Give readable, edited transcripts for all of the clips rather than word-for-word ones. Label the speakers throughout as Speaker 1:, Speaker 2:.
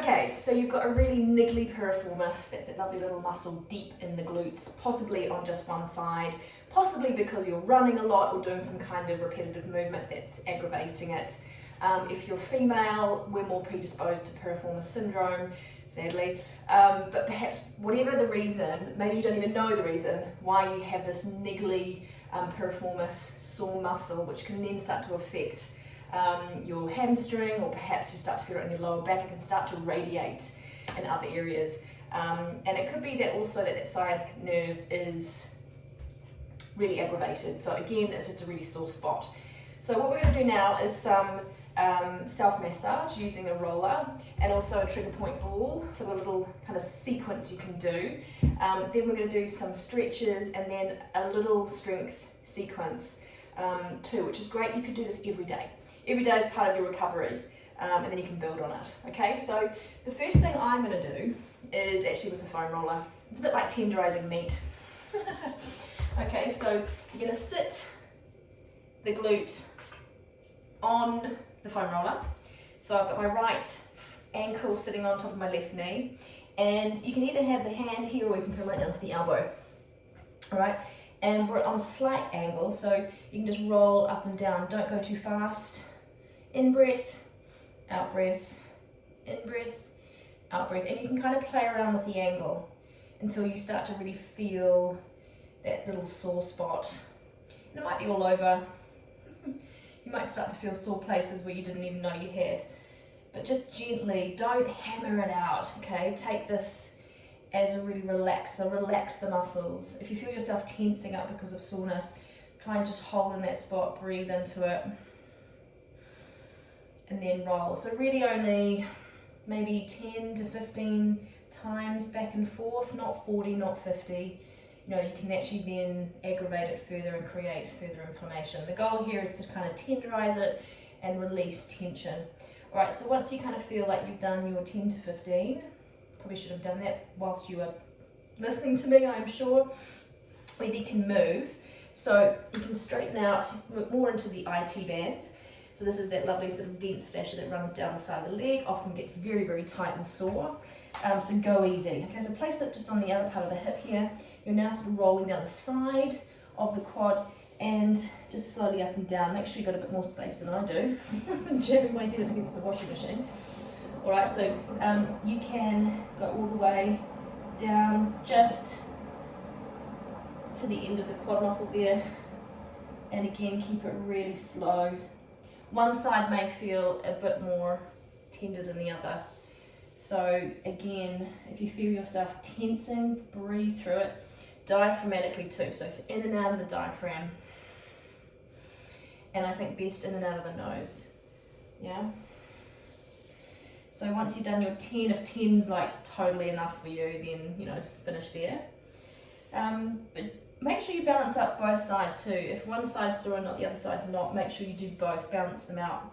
Speaker 1: Okay, so you've got a really niggly piriformis, that's that lovely little muscle deep in the glutes, possibly on just one side, possibly because you're running a lot or doing some kind of repetitive movement that's aggravating it. If you're female, we're more predisposed to piriformis syndrome, sadly, but perhaps whatever the reason, maybe you don't even know the reason why you have this niggly piriformis sore muscle, which can then start to affect your hamstring, or perhaps you start to feel it in your lower back. It can start to radiate in other areas, and it could be that also that sciatic nerve is really aggravated. So again, it's just a really sore spot. So what we're going to do now is some self-massage using a roller and also a trigger point ball, so a little kind of sequence you can do. Then we're going to do some stretches and then a little strength sequence too, which is great. You could do this every day. Every day is part of your recovery, and then you can build on it. Okay, so the first thing I'm going to do is actually with a foam roller. It's a bit like tenderizing meat. Okay, so you're going to sit the glute on the foam roller. So I've got my right ankle sitting on top of my left knee, and you can either have the hand here or you can come right down to the elbow. All right, and we're on a slight angle, so you can just roll up and down. Don't go too fast. In breath, out breath, in breath, out breath, and you can kind of play around with the angle until you start to really feel that little sore spot. And it might be all over. You might start to feel sore places where you didn't even know you had. But just gently, don't hammer it out, okay? Take this as a really relaxer, relax the muscles. If you feel yourself tensing up because of soreness, try and just hold in that spot, breathe into it, and then roll. So really only maybe 10 to 15 times back and forth, not 40, not 50. You know, you can actually then aggravate it further and create further inflammation. The goal here is to kind of tenderize it and release tension. All right, so once you kind of feel like you've done your 10 to 15, probably should have done that whilst you were listening to me, I'm sure, we then can move. So you can straighten out more into the IT band. So this is that lovely sort of dense fascia that runs down the side of the leg, often gets very, very tight and sore. So go easy. Okay, so place it just on the other part of the hip here. You're now sort of rolling down the side of the quad and just slowly up and down. Make sure you've got a bit more space than I do. I'm jamming my head up against the washing machine. All right, so you can go all the way down just to the end of the quad muscle there. And again, keep it really slow. One side may feel a bit more tender than the other. So again, if you feel yourself tensing, breathe through it. Diaphragmatically too, so in and out of the diaphragm. And I think best in and out of the nose, yeah? So once you've done your 10, if 10's like totally enough for you, then, you know, finish there. But make sure you balance up both sides too. If one side's sore and not the other side's not, make sure you do both, balance them out.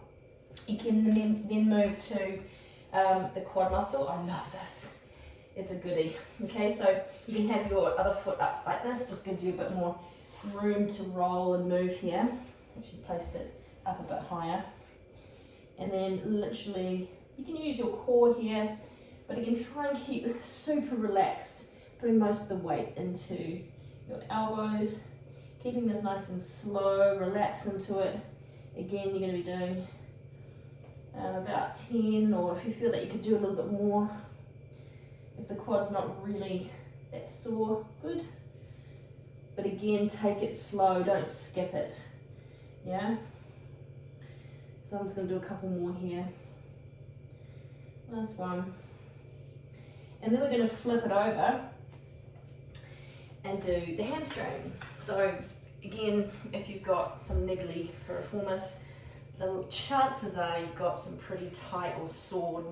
Speaker 1: You can then move to the quad muscle. I love this. It's a goodie. Okay, so you can have your other foot up like this, just gives you a bit more room to roll and move here. Actually placed it up a bit higher. And then literally, you can use your core here, but again, try and keep it super relaxed, putting most of the weight into your elbows, keeping this nice and slow, relax into it. Again, you're going to be doing about 10, or if you feel that you could do a little bit more, if the quad's not really that sore, good. But again, take it slow, don't skip it, yeah? So I'm just going to do a couple more here. Last one. And then we're going to flip it over and do the hamstring. So again, if you've got some niggly piriformis, the chances are you've got some pretty tight or sore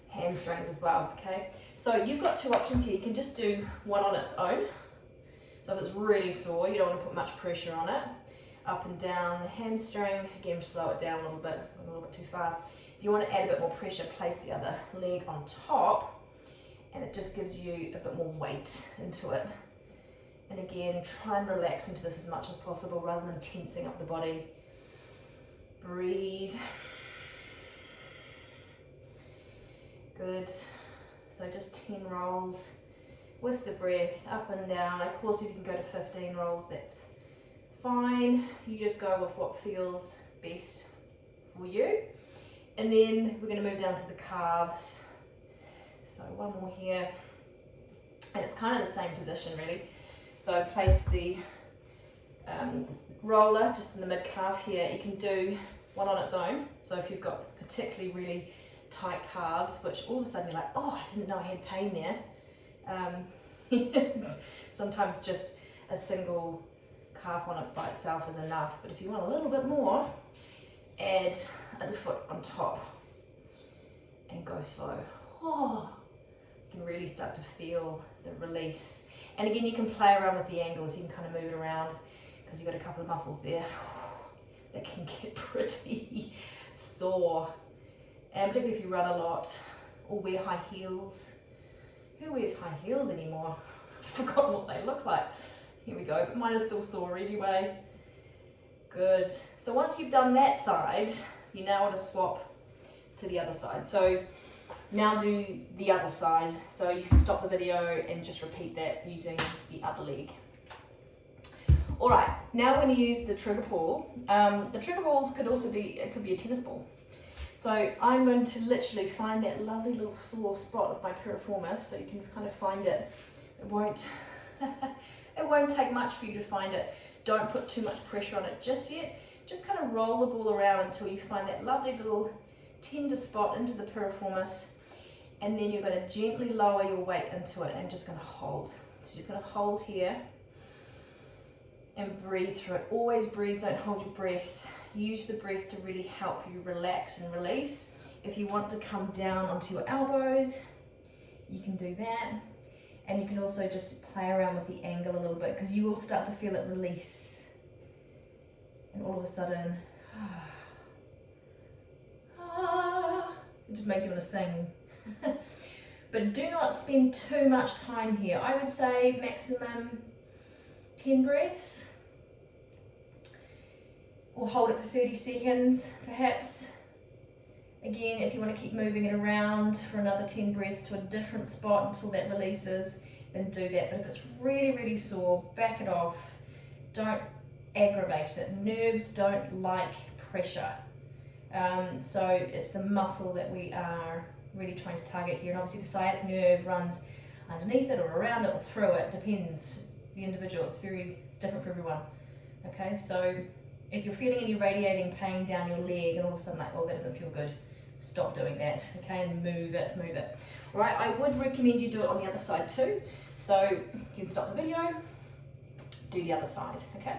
Speaker 1: hamstrings as well, okay? So you've got two options here. You can just do one on its own. So if it's really sore, you don't want to put much pressure on it. Up and down the hamstring, again, slow it down a little bit too fast. If you want to add a bit more pressure, place the other leg on top, and it just gives you a bit more weight into it. And again, try and relax into this as much as possible rather than tensing up the body. Breathe. Good. So just 10 rolls with the breath, up and down. Of course, if you can go to 15 rolls, that's fine. You just go with what feels best for you. And then we're going to move down to the calves. So one more here. And it's kind of the same position really. So place the roller just in the mid calf here. You can do one on its own. So if you've got particularly really tight calves, which all of a sudden you're like, oh, I didn't know I had pain there. Sometimes just a single calf on it by itself is enough. But if you want a little bit more, add a foot on top and go slow. Oh, you can really start to feel the release. And again, you can play around with the angles. You can kind of move it around because you've got a couple of muscles there that can get pretty sore. And particularly if you run a lot or wear high heels. Who wears high heels anymore? I've forgotten what they look like. Here we go, but mine is still sore anyway. Good. So once you've done that side, you now want to swap to the other side. So now do the other side. So you can stop the video and just repeat that using the other leg. All right, now we're going to use the trigger ball. The trigger balls could also be, it could be a tennis ball. So I'm going to literally find that lovely little sore spot of my piriformis, so you can kind of find it. It won't take much for you to find it. Don't put too much pressure on it just yet. Just kind of roll the ball around until you find that lovely little tender spot into the piriformis, and then you're going to gently lower your weight into it and just going to hold. So you're just going to hold here and breathe through it. Always breathe, don't hold your breath. Use the breath to really help you relax and release. If you want to come down onto your elbows, you can do that. And you can also just play around with the angle a little bit, because you will start to feel it release. And all of a sudden, it just makes you want to sing. But do not spend too much time here. I would say maximum 10 breaths. Or hold it for 30 seconds, perhaps. Again, if you want to keep moving it around for another 10 breaths to a different spot until that releases, then do that. But if it's really, really sore, back it off. Don't aggravate it. Nerves don't like pressure. So it's the muscle that we are really trying to target here. And obviously the sciatic nerve runs underneath it or around it or through it. Depends the individual. It's very different for everyone. Okay, so if you're feeling any radiating pain down your leg and all of a sudden like, oh, that doesn't feel good, stop doing that, okay, and move it. All right, I would recommend you do it on the other side too. So you can stop the video, do the other side, okay?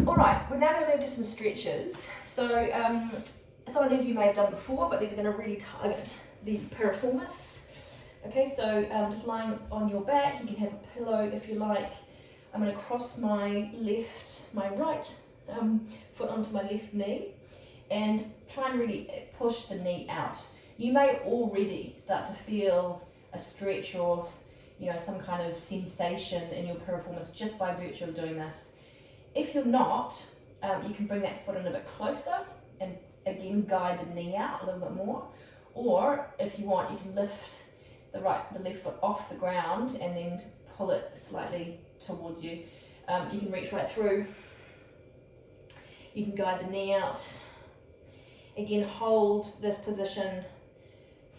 Speaker 1: All right, we're now going to move to some stretches. So some of these you may have done before, but these are going to really target the piriformis. Okay, so just lying on your back, you can have a pillow if you like. I'm going to cross my right foot onto my left knee and try and really push the knee out. You may already start to feel a stretch or some kind of sensation in your piriformis just by virtue of doing this. If you're not, you can bring that foot in a bit closer and again guide the knee out a little bit more. Or if you want, you can lift the left foot off the ground and then pull it slightly towards you. You can reach right through. You can guide the knee out. Again, hold this position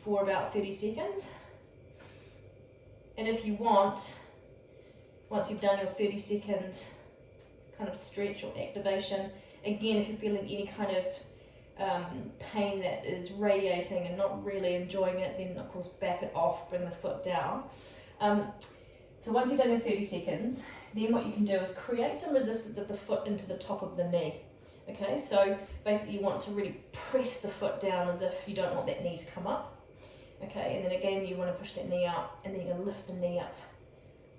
Speaker 1: for about 30 seconds. And if you want, once you've done your 30-second kind of stretch or activation, again, if you're feeling any kind of pain that is radiating and not really enjoying it, then of course back it off, bring the foot down. So once you've done your 30 seconds, then what you can do is create some resistance of the foot into the top of the knee. Okay, so basically you want to really press the foot down as if you don't want that knee to come up. Okay, and then again you want to push that knee out, and then you're going to lift the knee up.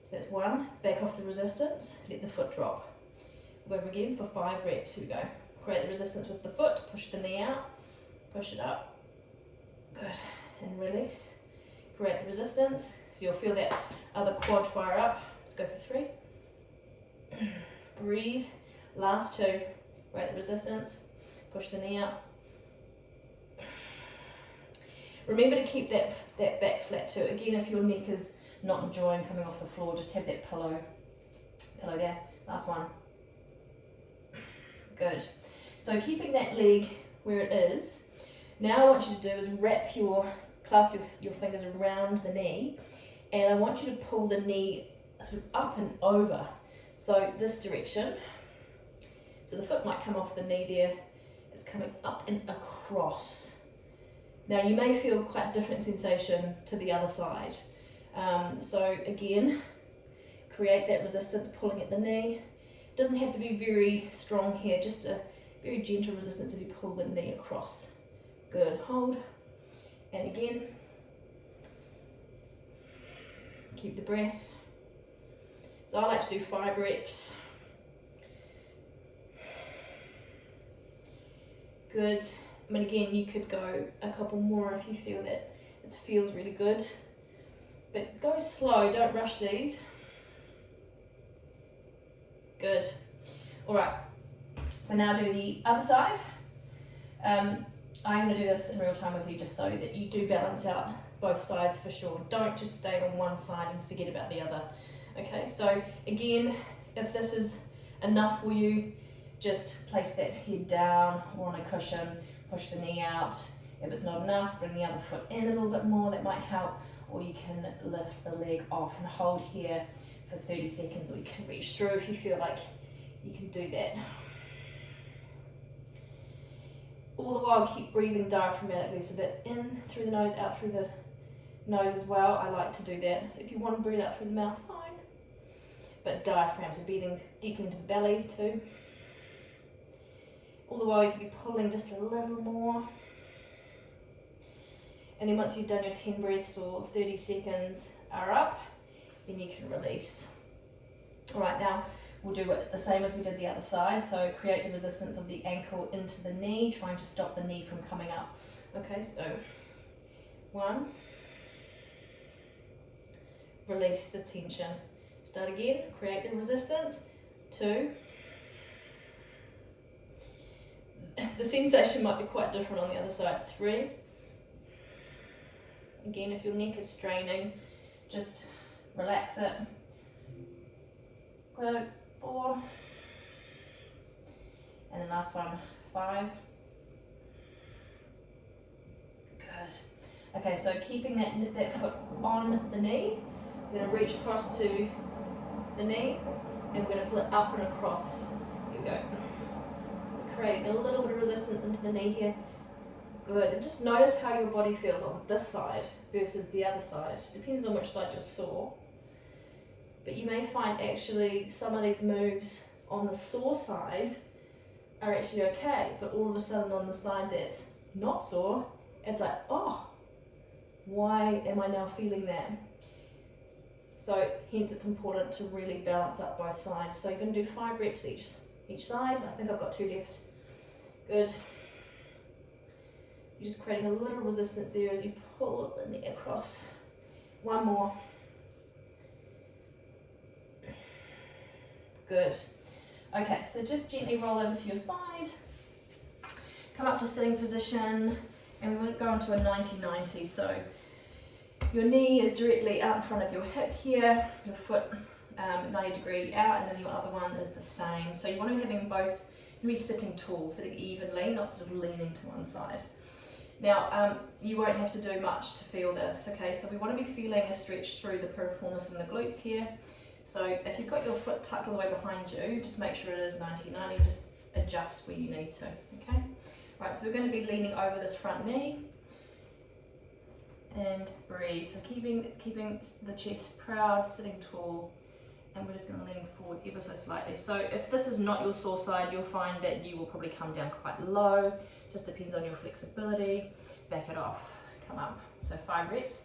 Speaker 1: So that's one, back off the resistance, let the foot drop. Go over again for 5 reps, here we go. Create the resistance with the foot, push the knee out, push it up. Good, and release. Create the resistance, so you'll feel that other quad fire up. Let's go for 3. Breathe. Last 2. Create the resistance. Push the knee out. Remember to keep that back flat too. Again, if your neck is not enjoying coming off the floor, just have that pillow there. Last one. Good. So keeping that leg where it is, now I want you to do is clasp your fingers around the knee, and I want you to pull the knee sort of up and over. So this direction. So the foot might come off the knee there. It's coming up and across. Now you may feel quite different sensation to the other side. So again, create that resistance pulling at the knee. It doesn't have to be very strong here, just a very gentle resistance as you pull the knee across. Good, hold. And again, keep the breath. So I like to do 5 reps. Good. I mean, again, you could go a couple more if you feel that it feels really good. But go slow, don't rush these. Good. All right. So now do the other side. I'm going to do this in real time with you just so that you do balance out both sides for sure. Don't just stay on one side and forget about the other. Okay, so again, if this is enough for you, just place that head down or on a cushion, push the knee out. If it's not enough, bring the other foot in a little bit more, that might help. Or you can lift the leg off and hold here for 30 seconds, or you can reach through if you feel like you can do that. All the while keep breathing diaphragmatically, so that's in through the nose, out through the nose as well. I like to do that. If you want to breathe out through the mouth, fine. But diaphragm, so breathing deeply into the belly too. All the while you can be pulling just a little more. And then once you've done your 10 breaths or 30 seconds are up, then you can release. All right, now we'll do it the same as we did the other side. So create the resistance of the ankle into the knee, trying to stop the knee from coming up. Okay, so 1, release the tension. Start again, create the resistance. 2, the sensation might be quite different on the other side. 3, again, if your neck is straining, just relax it. Good. 4, and then last one, 5. Good. Okay, so keeping that foot on the knee, we're going to reach across to the knee, and we're going to pull it up and across. Here we go. Creating a little bit of resistance into the knee here. Good. And just notice how your body feels on this side versus the other side. Depends on which side you're sore. But you may find actually some of these moves on the sore side are actually okay, but all of a sudden on the side that's not sore, it's like, oh, why am I now feeling that? So hence it's important to really balance up both sides. So you're going to do 5 reps each side. I think I've got 2 left. Good. You're just creating a little resistance there as you pull the knee across. 1 more. Good. Okay, so just gently roll over to your side. Come up to sitting position, and we're going to go into a 90-90. So your knee is directly out in front of your hip here, your foot 90 degree out, and then your other one is the same. So you want to be having both, you be sitting tall, sitting evenly, not sort of leaning to one side. Now, you won't have to do much to feel this, okay? So we want to be feeling a stretch through the piriformis and the glutes here. So if you've got your foot tucked all the way behind you, just make sure it is 90-90, just adjust where you need to, okay? Right, so we're going to be leaning over this front knee and breathe. So keeping the chest proud, sitting tall, and we're just going to lean forward ever so slightly. So if this is not your sore side, you'll find that you will probably come down quite low, just depends on your flexibility. Back it off, come up. So 5 reps.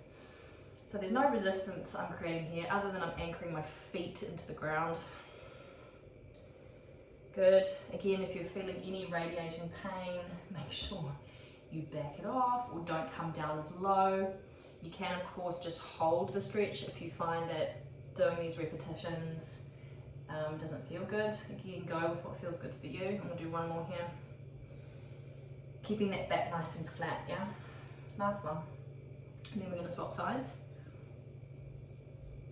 Speaker 1: So there's no resistance I'm creating here other than I'm anchoring my feet into the ground. Good. Again, if you're feeling any radiating pain, make sure you back it off or don't come down as low. You can, of course, just hold the stretch if you find that doing these repetitions doesn't feel good. Again, go with what feels good for you. I'm going to do 1 more here. Keeping that back nice and flat, yeah? Last one. And then we're going to swap sides.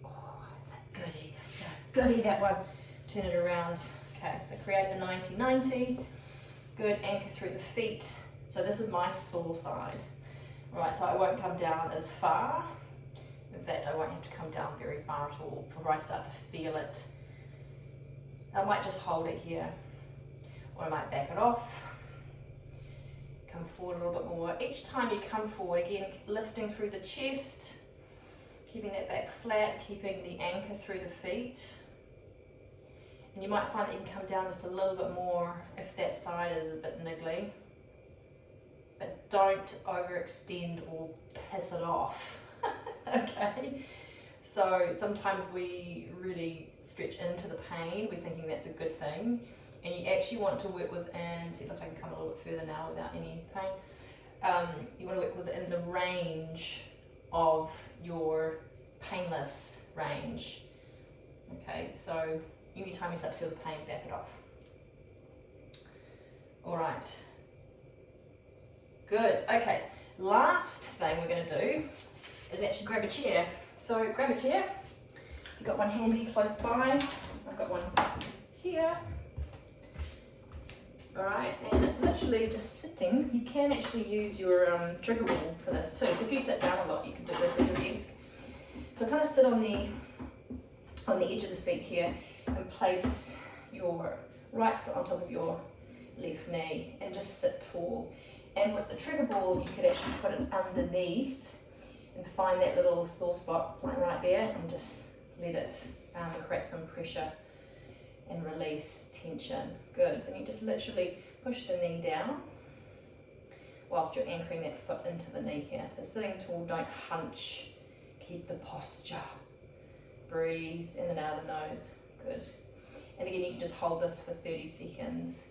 Speaker 1: Oh, it's a goodie. It's a goodie, that one. Turn it around. Okay, so create the 90-90. Good, anchor through the feet. So this is my sore side. Right, so I won't come down as far. In fact, I won't have to come down very far at all before I start to feel it. I might just hold it here, or I might back it off. Come forward a little bit more. Each time you come forward, again, lifting through the chest, keeping that back flat, keeping the anchor through the feet. And you might find that you can come down just a little bit more if that side is a bit niggly. But don't overextend or piss it off, okay? So sometimes we really stretch into the pain, we're thinking that's a good thing, and you actually want to work within, see, look, I can come a little bit further now without any pain. You want to work within the range of your painless range, okay? So anytime you start to feel the pain, back it off. All right. Good, okay. Last thing we're going to do is actually grab a chair. So grab a chair. You've got one handy close by. I've got one here. All right, and it's literally just sitting. You can actually use your trigger ball for this too. So if you sit down a lot, you can do this at your desk. So kind of sit on the edge of the seat here and place your right foot on top of your left knee and just sit tall. And with the trigger ball, you could actually put it underneath and find that little sore spot right there and just let it create some pressure and release tension. Good, and you just literally push the knee down whilst you're anchoring that foot into the knee here. So sitting tall, don't hunch, keep the posture. Breathe in and out of the nose, good. And again, you can just hold this for 30 seconds.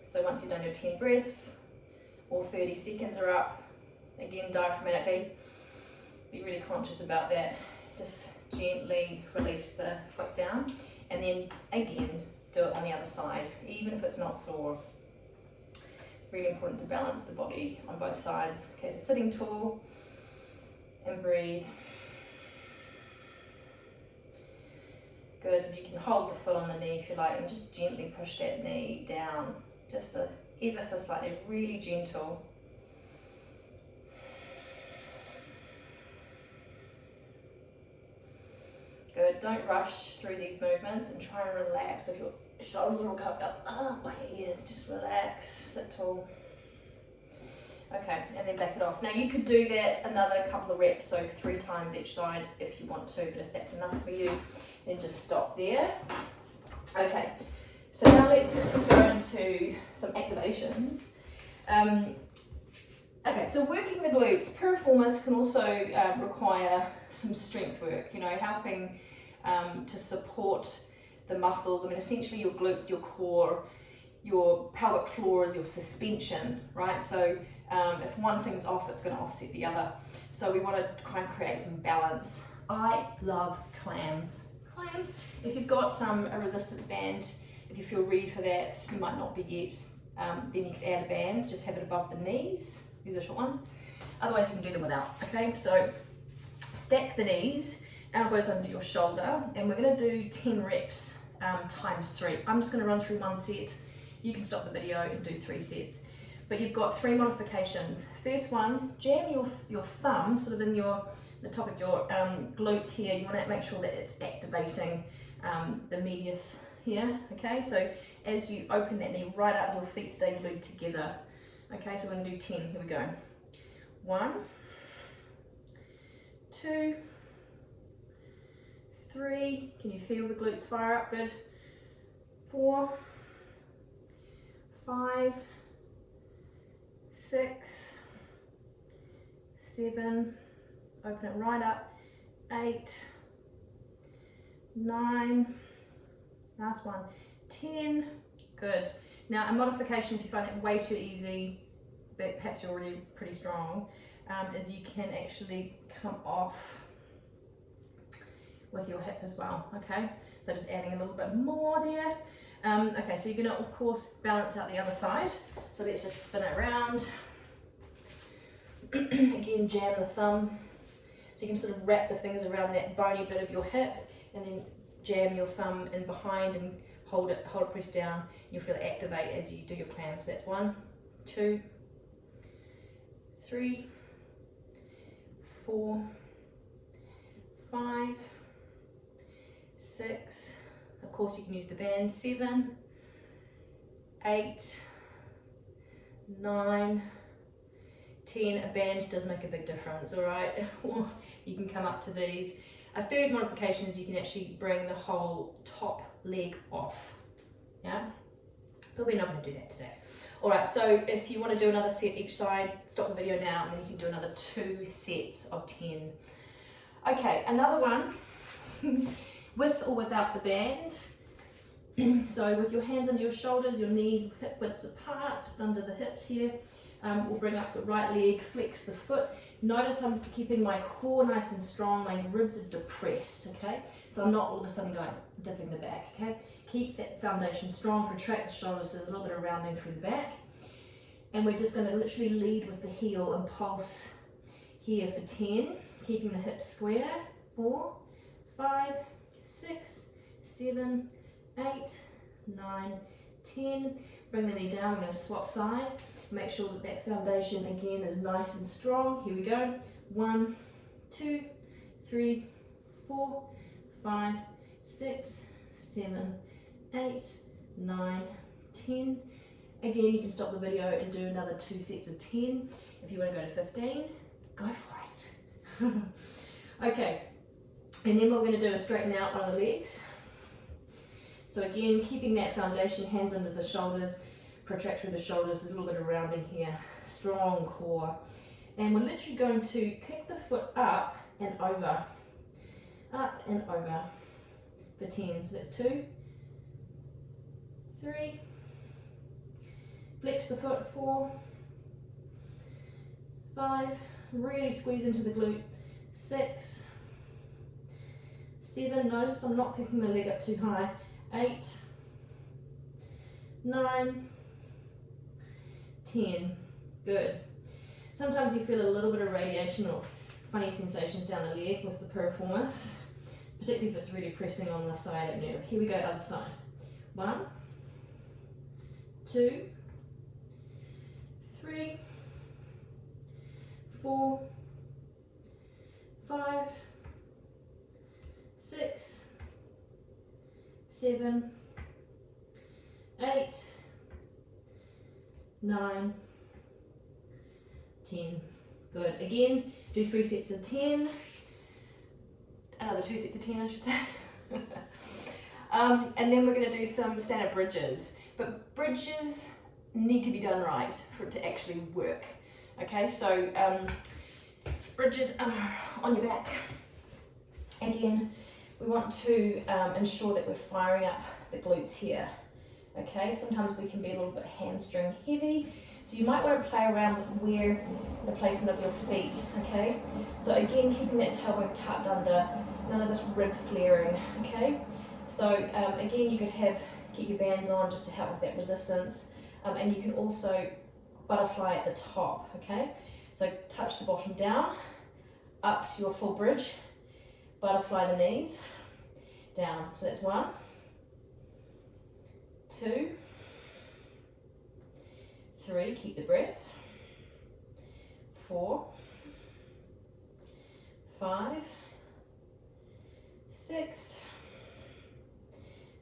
Speaker 1: So once you've done your 10 breaths, all 30 seconds are up. Again, diaphragmatically, be really conscious about that. Just gently release the foot down, and then again, do it on the other side, even if it's not sore. It's really important to balance the body on both sides. Okay, so sitting tall, and breathe. Good, so you can hold the foot on the knee if you like, and just gently push that knee down. Just ever so slightly, really gentle. Good, don't rush through these movements and try and relax. If your shoulders are all covered up by your ears, just relax, sit tall. Okay, and then back it off. Now you could do that another couple of reps, so 3 times each side if you want to, but if that's enough for you, then just stop there. Okay. So now let's go into some activations. Okay, so working the glutes, piriformis can also require some strength work, you know, helping to support the muscles. I mean, essentially your glutes, your core, your pelvic floor is your suspension, right? So if one thing's off, it's going to offset the other. So we want to try and create some balance. I love clams. Clams, if you've got a resistance band, if you feel ready for that, you might not be yet, then you could add a band, just have it above the knees. These are short ones. Otherwise you can do them without, okay? So stack the knees, elbows under your shoulder, and we're gonna do 10 reps times 3. I'm just gonna run through one set. You can stop the video and do 3 sets. But you've got 3 modifications. First one, jam your thumb sort of in the top of your glutes here. You wanna make sure that it's activating the medius here, okay? So as you open that knee right up, your feet stay glued together. Okay, so we're gonna do 10, here we go. 1, 2, 3, can you feel the glutes fire up, good. 4, 5, 6, 7, open it right up, 8, 9, last one, 10, good. Now a modification, if you find it way too easy, but perhaps you're already pretty strong, is you can actually come off with your hip as well, okay? So just adding a little bit more there. Okay, so you're gonna, of course, balance out the other side. So let's just spin it around. Again, jam the thumb. So you can sort of wrap the fingers around that bony bit of your hip and then jam your thumb in behind and hold it pressed down. And you'll feel it activate as you do your clam. So that's 1, 2, 3, 4, 5, 6. Of course you can use the band. 7, 8, 9, 10. A band does make a big difference, all right? You can come up to these. A third modification is you can actually bring the whole top leg off, yeah? But we're not going to do that today. All right, so if you want to do another set each side, stop the video now and then you can do another 2 sets of 10. Okay, another one, with or without the band. So with your hands under your shoulders, your knees hip widths apart, just under the hips here. We'll bring up the right leg, flex the foot. Notice I'm keeping my core nice and strong, my ribs are depressed, okay? So I'm not all of a sudden dipping the back, okay? Keep that foundation strong, protract the shoulders so there's a little bit of rounding through the back. And we're just going to literally lead with the heel and pulse here for 10, keeping the hips square. 4, 5, 6, 7, 8, 9, 10. Bring the knee down, we're going to swap sides. Make sure that that foundation again is nice and strong. Here we go. 1, 2, 3, 4, 5, 6, 7, 8, 9, 10. Again, you can stop the video and do another 2 sets of 10. If you want to go to 15, go for it. Okay, and then what we're going to do is straighten out one of the legs. So again, keeping that foundation, hands under the shoulders, protract through the shoulders, there's a little bit of rounding here, strong core. And we're literally going to kick the foot up and over for 10. So that's 2, 3, flex the foot, 4, 5, really squeeze into the glute, 6, 7, notice I'm not kicking the leg up too high, 8, 9, 10. Good. Sometimes you feel a little bit of radiation or funny sensations down the leg with the piriformis, particularly if it's really pressing on the sciatic nerve. Here we go, other side. 1, 2, 3, 4, 5, 6, 7, 8, 9, 10. Good. Again, do 3 sets of 10. Another 2 sets of 10, I should say. And then we're going to do some standard bridges. But bridges need to be done right for it to actually work. Okay, so bridges are on your back. Again, we want to ensure that we're firing up the glutes here. Okay, sometimes we can be a little bit hamstring heavy, so you might want to play around with where the placement of your feet. Okay, so again, keeping that tailbone tucked under, none of this rib flaring. Okay, so again, you could keep your bands on just to help with that resistance, and you can also butterfly at the top. Okay, so touch the bottom down, up to your full bridge, butterfly the knees down. So that's 1, 2, 3, keep the breath, 4, 5, 6,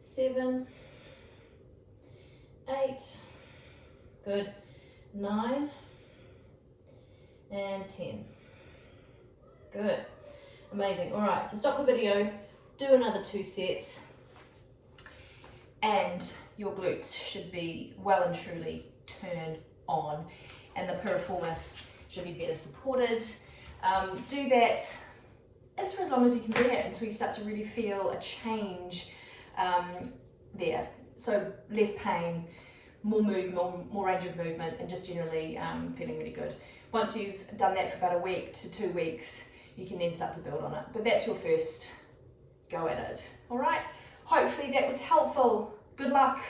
Speaker 1: 7, 8, good, 9, and 10. Good, amazing. All right, so stop the video, do another 2 sets, and your glutes should be well and truly turned on, and the piriformis should be better supported. Do that for as long as you can do it until you start to really feel a change there. So less pain, more movement, more range of movement, and just generally feeling really good. Once you've done that for about a week to 2 weeks, you can then start to build on it. But that's your first go at it. All right. Hopefully that was helpful. Good luck.